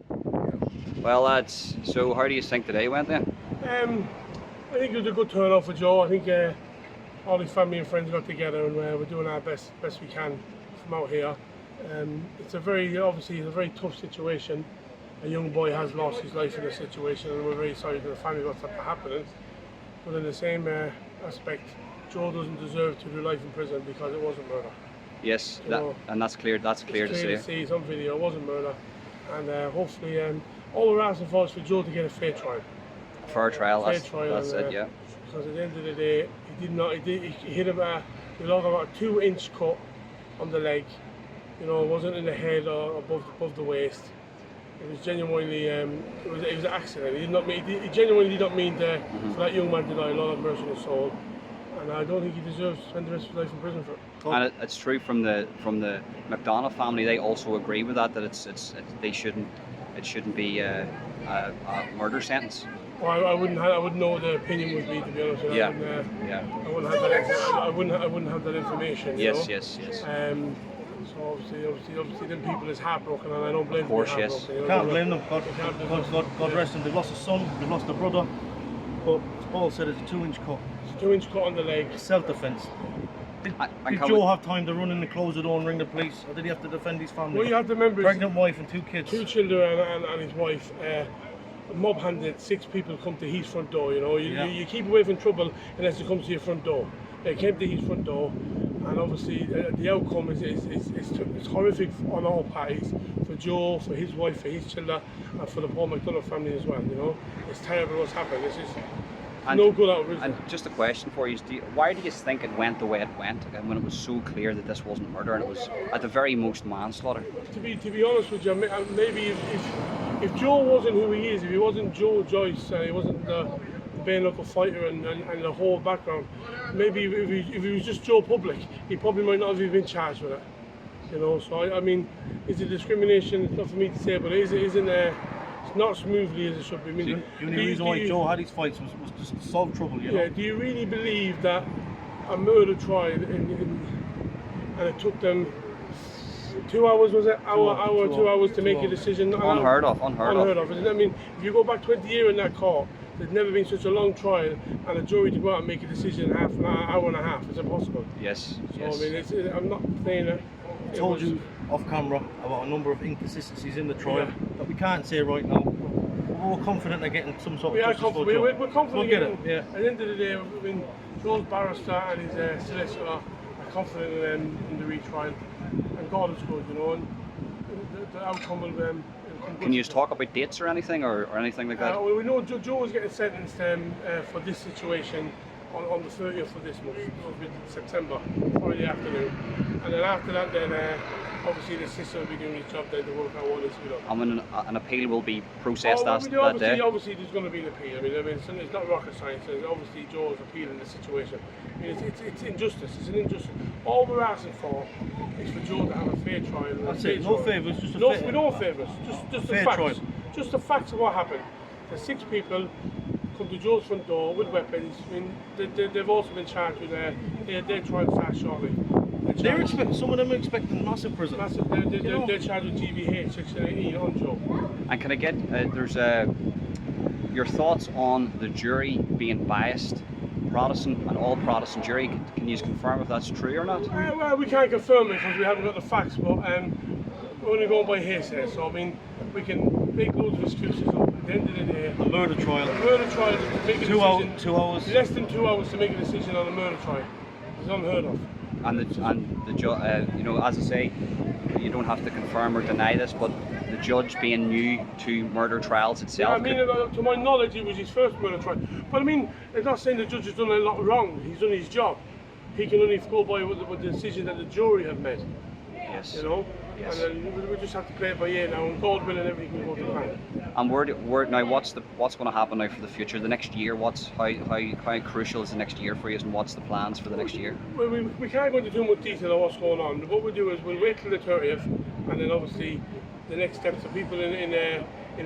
Well, lads, so how do you think today went then? I think it was a good turnout for Joe. I think all his family and friends got together, and we're doing our best we can from out here. It's obviously a very tough situation. A young boy has lost his life in this situation, and we're very sorry for the family what's happening. But in the same aspect, Joe doesn't deserve to do life in prison because it wasn't murder. Yes, and that's clear. That's clear to see. See some video, it wasn't murder, and hopefully, all we're asking for is for Joe to get a fair trial. Fair trial. That's and, it. Yeah. Because at the end of the day, he hit him he lost about a 2-inch cut on the leg. You know, it wasn't in the head or above the waist. It was genuinely, it was an accident. He genuinely did not mean for that young man to die. Lord have mercy on his soul. And I don't think he deserves to spend the rest of his life in prison for it. And it's true from the McDonough family. They also agree with that it shouldn't be a murder sentence. Well, I wouldn't know what the opinion would be, to be honest with you. I wouldn't have that information. Yes. So obviously, them people is heartbroken, and I don't blame them. Of course, yes. You can't blame them. God rest them. They've lost a son, they've lost a brother. But as Paul said, it's a 2-inch cut. It's a 2-inch cut on the leg. Self-defence. Did Joe have time to run in and close the door and ring the police, or did he have to defend his family? Well, you have to remember, pregnant wife and 2 kids. 2 children and his wife. Mob handed 6 people come to his front door. You know, you keep away from trouble unless it comes to your front door. They came to his front door, and obviously the outcome is horrific on all parties. For Joe, for his wife, for his children, and for the Paul McDonough family as well. You know, it's terrible what's happened. It's just no good out of it. And just a question for you: why do you think it went the way it went, and when it was so clear that this wasn't murder and it was at the very most manslaughter? To be honest with you, maybe if Joe wasn't who he is, if he wasn't Joe Joyce, he wasn't the bare knuckle fighter and the whole background, maybe if he was just Joe Public, he probably might not have even been charged with it. You know, so I mean, is it discrimination? It's not for me to say, but isn't it's not smoothly as it should be. I mean, the only reason why Joe had his fights was just to solve trouble, you know? Yeah, do you really believe that a murder trial and it took them 2 hours, was it? 2 hours to make a decision? Unheard of. I mean, if you go back 20 years in that court, there's never been such a long trial, and a jury to go out and make a decision in an hour and a half. It's impossible. Yes. So I mean, I'm not saying that. I told you off camera about a number of inconsistencies in the trial that we can't say right now. We're confident they're getting some sort of justice for Joe. We're confident. We'll get it. Yeah. At the end of the day, I mean, Joe's barrister and his solicitor are confident in the retrial, and God is good, you know, and the outcome will be. Can you just talk about dates or anything, or anything like that? Well, we know Joe is getting sentenced for this situation on the 30th of this month, September, Friday afternoon. And then after that, obviously the sister will be doing his job there to work out what needs to be done. And an appeal will be processed that day? Obviously there's going to be an appeal. I mean, it's not rocket science. Obviously Joe is appealing the situation. I mean, it's injustice. It's an injustice. All we're asking for is for Joe to have a fair trial. That's it. No favours, just no favours. Just the facts. Trial. Just the facts of what happened. The 6 people come to Joe's front door with weapons. I mean, they've also been charged with their trial starts shortly. Some of them are expecting massive prison. They're charged with GBH, Section 18 on Joe. And can I get your thoughts on the jury being biased, Protestant, and all Protestant jury? Can you confirm if that's true or not? Well, we can't confirm it because we haven't got the facts, but we're only going by hearsay. So I mean, we can make loads of excuses up. At the end of the day, a murder trial. To make a 2 hours. 2 hours. Less than 2 hours to make a decision on a murder trial. It's unheard of. And the judge, you know, as I say, you don't have to confirm or deny this, but the judge being new to murder trials itself. Yeah, I mean, to my knowledge, it was his first murder trial. But I mean, it's not saying the judge has done a lot wrong. He's done his job. He can only go by with the decision that the jury have made. Yes. You know. Yes. And then we just have to play it by ear now, and God willing, everything can go to plan. And now, what's going to happen now for the future? The next year, how crucial is the next year for you, and what's the plans for the next year? Well, we can't go into too much detail on what's going on. What we'll do is we'll wait till the 30th, and then obviously the next steps. The people in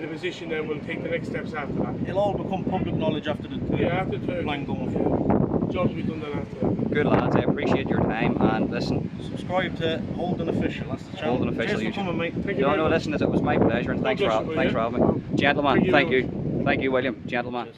the position then will take the next steps after that. It'll all become public knowledge after the after the plan going forward. Jobs will be done then after that. Good lads, I appreciate your time, and listen. Subscribe to Holden Official. That's the channel. Holden Official Cheers for YouTube. coming, mate. Thank you No, very no, much. listen, it was my pleasure, and thanks for bless you, having me. Gentlemen, Thank you thank very you. Thank you, William. Gentlemen. Cheers.